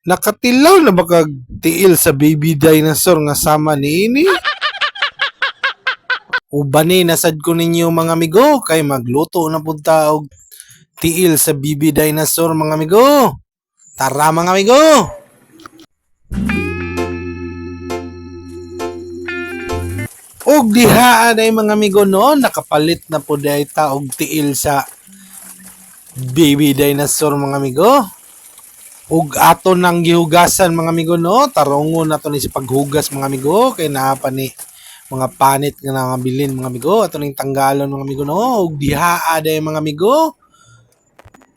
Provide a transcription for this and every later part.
Nakatilaw na ba kag tiil sa baby dinosaur nga sama niini? Ubani nasad ko ninyo mga amigo kay magluto na pud ta og tiil sa baby dinosaur mga amigo. Tara mga amigo. Og diha ay mga amigo no, nakapalit na pud ay ta og tiil sa baby dinosaur mga amigo. Ug ato nang gihugasan mga amigo no, tarongon nato ni sa paghugas mga amigo kay naa pa ni mga panit nga nangabilin mga amigo. Ato ning tanggalon mga amigo no, ug diha aday mga amigo.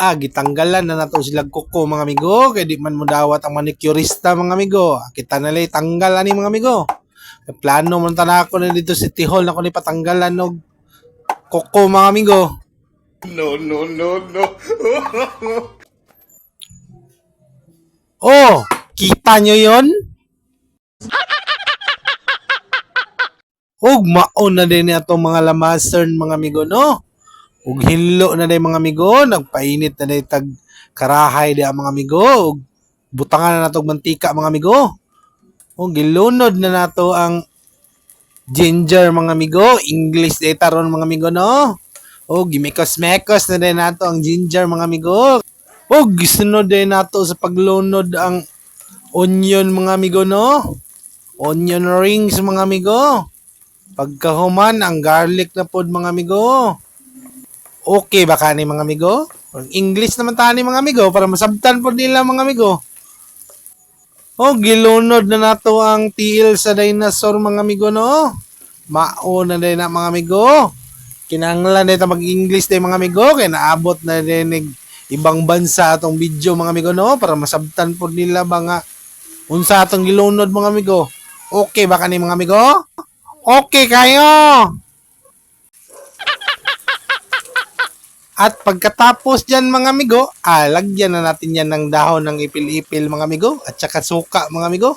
Gitanggalan na nato sila kuko mga amigo kay di man mo dawat ang manicurista mga amigo. Kita na lay tanggal ani mga amigo. Kay plano man ta na ako na dito sa Tihol na ko ni patanggalan og kuko mga amigo. No, no, no, no. Oh, kita nyo yon? Ug maon na din atong mga lamasern mga amigo no. Ug hinlo na din mga amigo, nagpainit na din tag karahay di mga amigo. Ug butangan na natong mantika mga amigo. Ug gilunod na nato ang ginger mga amigo, English di taron mga amigo no. Ug gimekos-mekos na din nato ang ginger mga amigo. Ug gisunod din nato sa paglunod ang onion mga amigo no. Onion rings mga amigo. Pagkahuman ang garlic na pod mga amigo. Okay ba kani mga amigo? English naman tani mga amigo para masabtan pod nila mga amigo. Gilunod na nato ang tiil sa dinosaur mga amigo no. Mao na din na mga amigo. Kinahanglan na mag-English din mga amigo kay naabot na din ibang bansa atong video mga amigo no para masabtan pod nila mga unsa atong gilunod mga amigo. Okay ba kani mga amigo? Okay kayo. At pagkatapos dyan mga amigo, lagyan na natin yan ng dahon ng ipil-ipil mga amigo at saka suka mga amigo.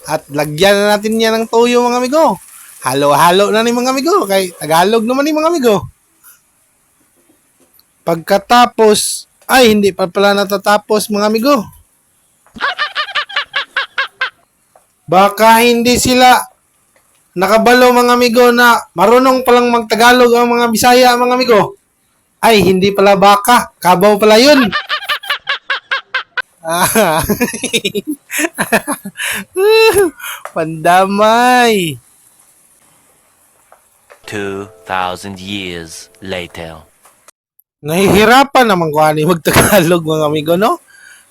At lagyan na natin yan ng toyo mga amigo. Halo-halo na ni mga amigo kay Tagalog naman ni mga amigo. Pagkatapos, hindi pa pala natatapos mga amigo. Baka hindi sila nakabalo mga amigo na marunong palang magtagalog ang mga Bisaya mga amigo. Hindi pala baka. Kabaw pala yun. Pandamay. 2,000 years later. Nahihirapan naman ko ani magtagalog mga amigo no.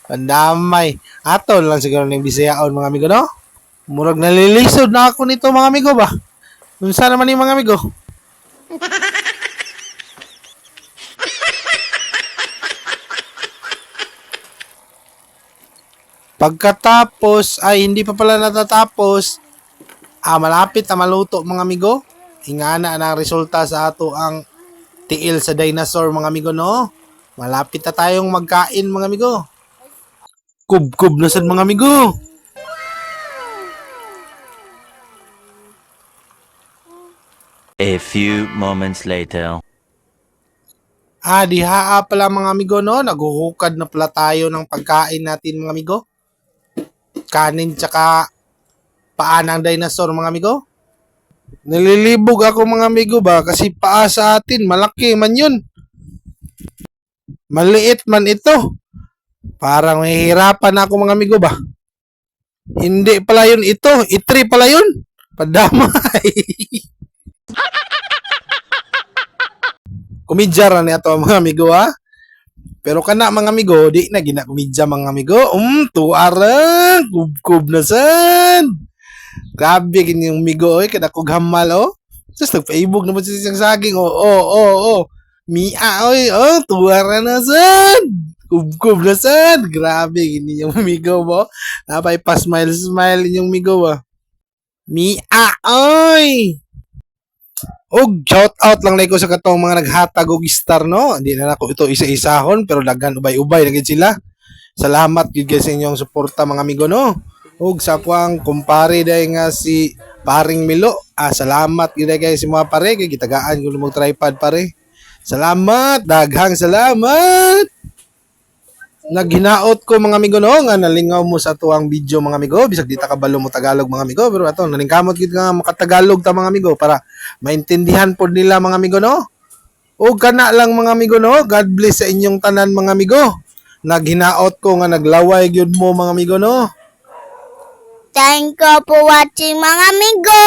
Pandamay. Ato lang siguro ng Bisayaon mga amigo no. Murag nalilisod na ako nito mga amigo ba. Unsa naman ni mga amigo? Pagkatapos hindi pa pala natatapos, malapit na maluto mga amigo. Ingana na ang resulta sa ato ang tiil sa dinosaur mga amigo no. Malapit na tayong magkain mga amigo. Kub-kub na sad mga amigo. A few moments later. Diha pala mga amigo no, naghuhukad na pala tayo ng pagkain natin mga amigo. Kanin tsaka paa ng dinosaur mga amigo. Nalilibog ako mga amigo ba kasi paa sa atin malaki man yun. Maliit man ito. Parang mahihirapan ako mga amigo ba. Hindi pala yun ito. Itri pala yun. Padamay. Kumidya ra ni ato mga amigo ha. Pero kana mga amigo, di na gina kumidya mga amigo. Tuara, kub-kub na sad. Grabe kini yung amigo oy, kada kog hamal oh. Sus nagpaibog naman sa isang saging oh. Mia oy, tuara na sad. Kub-kub na sad. Grabe kini yung amigo mo. Napay pa smile yung amigo ba. Mia oy. Shout out lang ko sa katong mga naghatag og star no. Hindi na nako ito isa-isahon pero daghan ubay-ubay na gid sila. Salamat gid sa inyong suporta mga amigo no. Sa kuang kumpare day nga si Paring Milo. Salamat gid kay si mga pare kay gitagaan ko lumog tripod pare. Salamat, daghang salamat. Naghinaot ko mga amigo no nga nalingaw mo sa tuwang video mga amigo bisag di ta kabalo mo Tagalog mga amigo pero ato nalingkamot gid nga makatagalog ta mga amigo para maintindihan pod nila mga amigo no. O kana lang mga amigo no. God bless sa inyong tanan mga amigo. Naghinaot ko nga naglaway gyud mo mga amigo no. Thank you for watching mga amigo.